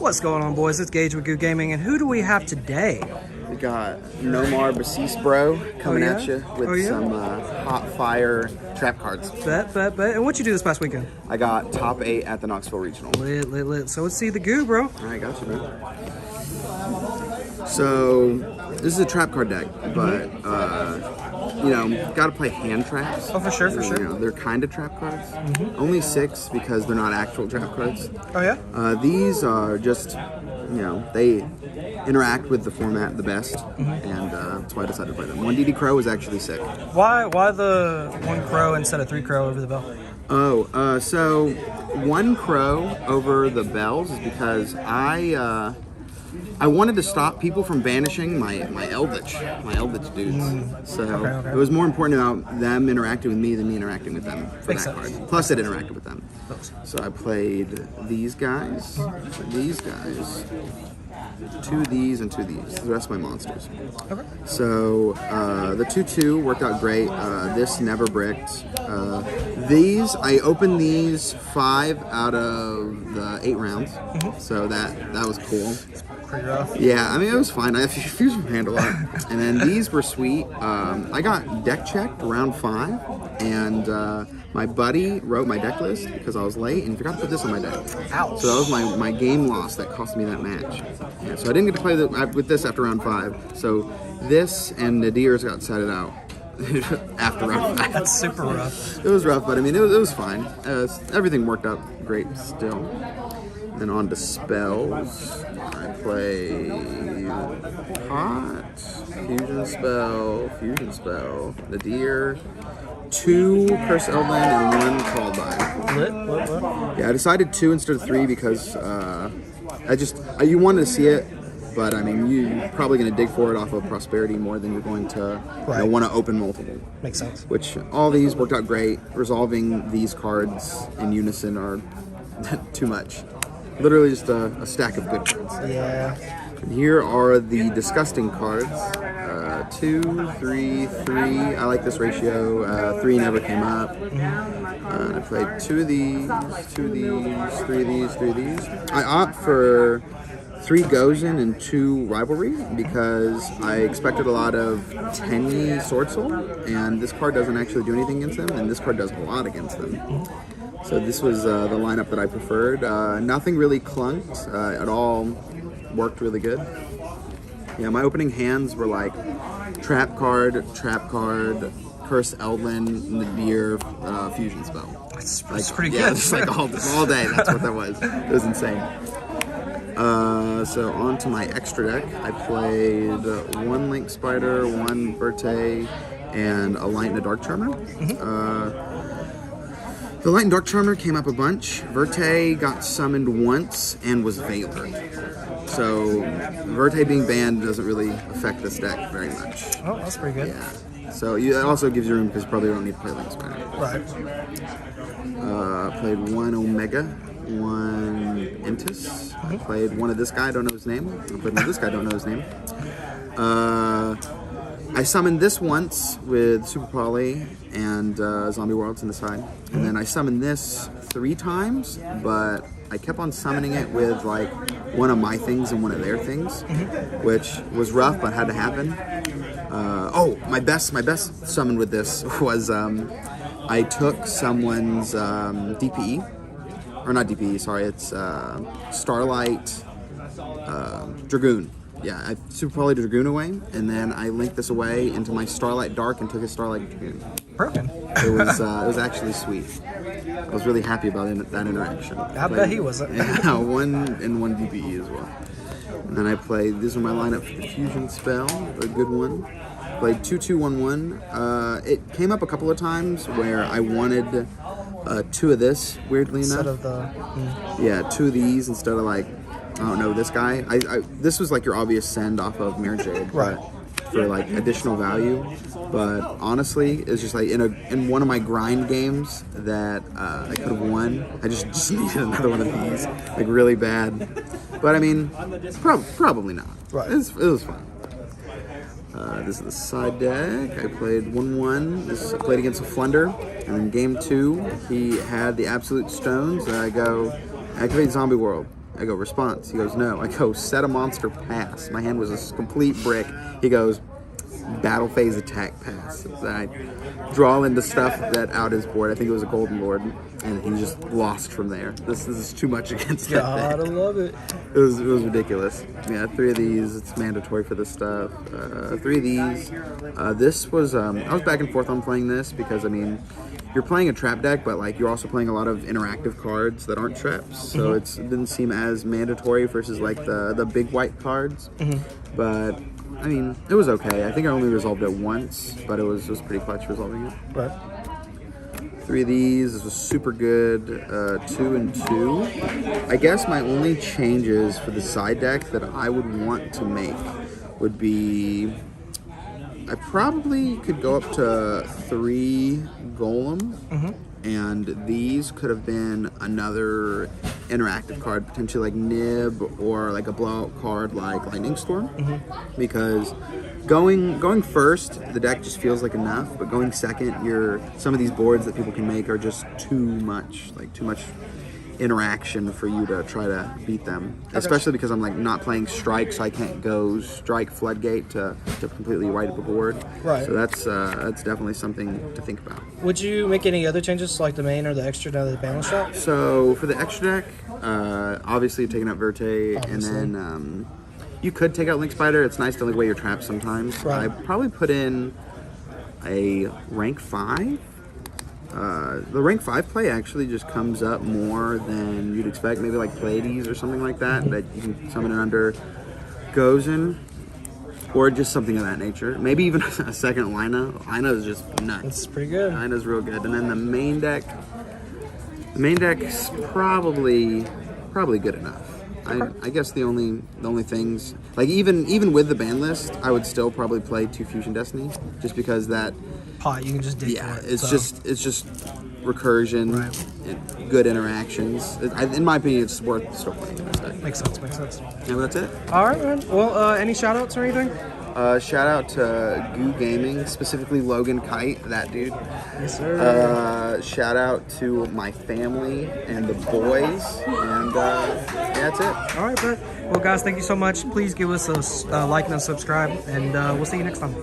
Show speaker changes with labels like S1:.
S1: What's going on, boys? It's Gage with YuGiOh Gaming, and who do we have today?
S2: We got Bsiso coming at you with some hot fire trap cards.
S1: Bet. And what'd you do this past weekend?
S2: I got top 8 at the Knoxville Regional.
S1: Lit. So let's see the goo, bro.
S2: Alright, got you, man. So, this is a trap card deck, but, you know, gotta play hand traps.
S1: Oh, for sure.
S2: You know, they're kind of trap cards. Only 6 because they're not actual trap cards.
S1: Oh, yeah?
S2: These are just, you know, they interact with the format the best, and that's why I decided to play them. 1 DD Crow is actually sick.
S1: Why the 1 crow instead of 3 crow over the bell?
S2: Oh, so 1 crow over the bells is because I wanted to stop people from banishing my Eldlich dudes. So
S1: okay.
S2: it was more important about them interacting with me than me interacting with them for
S1: Makes
S2: that
S1: sense.
S2: card. Plus, it interacted with them. So I played these guys, 2 of these, and 2 of these. The rest of my monsters.
S1: Okay.
S2: So the 2/2 worked out great. This never bricked. These, I opened these 5 out of the 8 rounds. So that was cool.
S1: Pretty rough.
S2: Yeah, I mean, it was fine. I fused from hand a lot. And then these were sweet. I got deck checked round 5, and my buddy wrote my deck list because I was late and he forgot to put this on my deck.
S1: Ouch.
S2: So that was my game loss that cost me that match. Yeah, so I didn't get to play with this after round 5. So this and Nadir's got setted out after round 5.
S1: That's super rough.
S2: It was rough, but I mean, it was fine. Everything worked out great still. Then on to spells, I play Hot, Fusion Spell, Nadir, 2 Curse Eldland, and 1 Called By.
S1: Lit.
S2: Yeah, I decided 2 instead of 3 because you wanted to see it, but I mean, you're probably going to dig for it off of Prosperity more than you're going to want to open multiple.
S1: Makes sense.
S2: Which all these worked out great. Resolving these cards in unison are too much. Literally just a stack of good cards.
S1: Yeah.
S2: And here are the disgusting cards. 2, 3, 3. I like this ratio. 3 never came up. I played 2 of these, 2 of these, 3 of these, 3 of these. I opt for 3 Gozen and 2 Rivalry because I expected a lot of Tenyi Sword Soul, and this card doesn't actually do anything against them, and this card does a lot against them. So this was the lineup that I preferred. Nothing really clunked. It all worked really good. Yeah, my opening hands were like Trap card, Curse Eldland, Nadir, Fusion Spell.
S1: That's
S2: Like,
S1: pretty
S2: yeah,
S1: good.
S2: just like all day. That's what that was. It was insane. So on to my extra deck. I played 1 Link Spider, 1 Verte, and a Light and a Dark Charmer. The Light and Dark Charmer came up a bunch. Verte got summoned once and was Veilered. So Verte being banned doesn't really affect this deck very much.
S1: Oh, that's pretty good.
S2: Yeah. So it also gives you room because you probably don't need to play Link Spider.
S1: Right.
S2: Played 1 Omega, 1 Entis. I played 1 of this guy, don't know his name. I played 1 of this guy, don't know his name. I summoned this once with Super Poly and Zombie Worlds on the side. And then I summoned this 3 times, but I kept on summoning it with like 1 of my things and 1 of their things, which was rough but had to happen. My best summon with this was I took someone's DPE, or not DPE, sorry, it's Starlight Dragoon. Yeah, I Super Poly Dragoon away, and then I linked this away into my Starlight Dark and took his Starlight Dragoon.
S1: Broken.
S2: It was actually sweet. I was really happy about that interaction.
S1: I bet he wasn't.
S2: Yeah, 1 and 1 DPE as well. And then I played, these are my lineup for the Fusion Spell, a good one. Played 2-2-1-1. It came up a couple of times where I wanted 2 of this, weirdly enough.
S1: Instead of the...
S2: Yeah, 2 of these instead of like, I don't know, this guy. This was like your obvious send off of Mirror Jade,
S1: Right.
S2: For like additional value. But honestly, it's just like in one of my grind games that I could have won. I just needed another one of these, like really bad. But I mean, probably not.
S1: Right.
S2: It was fun. This is the side deck. I played 1-1. I played against a Flunder. And in game 2, he had the Absolute Stones. And I go, activate Zombie World. I go, response. He goes, no. I go, set a monster pass. My hand was a complete brick. He goes, battle phase attack pass. And I draw into stuff that out his board. I think it was a Golden Lord, and he just lost from there. This is too much against that
S1: God, I
S2: thing.
S1: love it.
S2: It was ridiculous. Yeah, 3 of these. It's mandatory for this stuff. 3 of these. This was I was back and forth on playing this because I mean, you're playing a trap deck, but like you're also playing a lot of interactive cards that aren't traps. So it didn't seem as mandatory versus like the big white cards. But I mean, it was okay. I think I only resolved it once, but it was pretty clutch resolving it.
S1: Right.
S2: 3 of these. This was super good. 2 and 2. I guess my only changes for the side deck that I would want to make would be I probably could go up to 3 Golem, and these could have been another interactive card, potentially like Nib or like a blowout card like Lightning Storm, because going first, the deck just feels like enough, but going second, some of these boards that people can make are just too much interaction for you to try to beat them, especially because I'm like not playing strike, so I can't go strike floodgate to completely wipe up a board.
S1: Right.
S2: So that's definitely something to think about.
S1: Would you make any other changes like the main or the extra now that the Banlist shop?
S2: So for the extra deck, obviously you're taking out Verte, and then you could take out Link Spider. It's nice to like weigh your traps sometimes.
S1: Right.
S2: I probably put in a rank 5. The rank 5 play actually just comes up more than you'd expect. Maybe like Pleiades or something like that you can summon it under Gozen, or just something of that nature. Maybe even a second Lina. Lina is just nuts.
S1: It's pretty good.
S2: Lina's real good. And then the main deck's probably good enough. I guess the only things, like even with the ban list, I would still probably play 2 Fusion Destiny, just because that
S1: Pot, you can just dig for it.
S2: it's just recursion, and good interactions. In my opinion, it's worth still playing in this deck.
S1: Makes sense.
S2: And that's it.
S1: All right, man. Well, any shout outs or anything?
S2: Shout out to YuGiOh Gaming, specifically Logan Kite, that dude.
S1: Yes, sir.
S2: Shout out to my family and the boys, and that's it.
S1: All right, bro. Well, guys, thank you so much. Please give us a like and a subscribe, and we'll see you next time.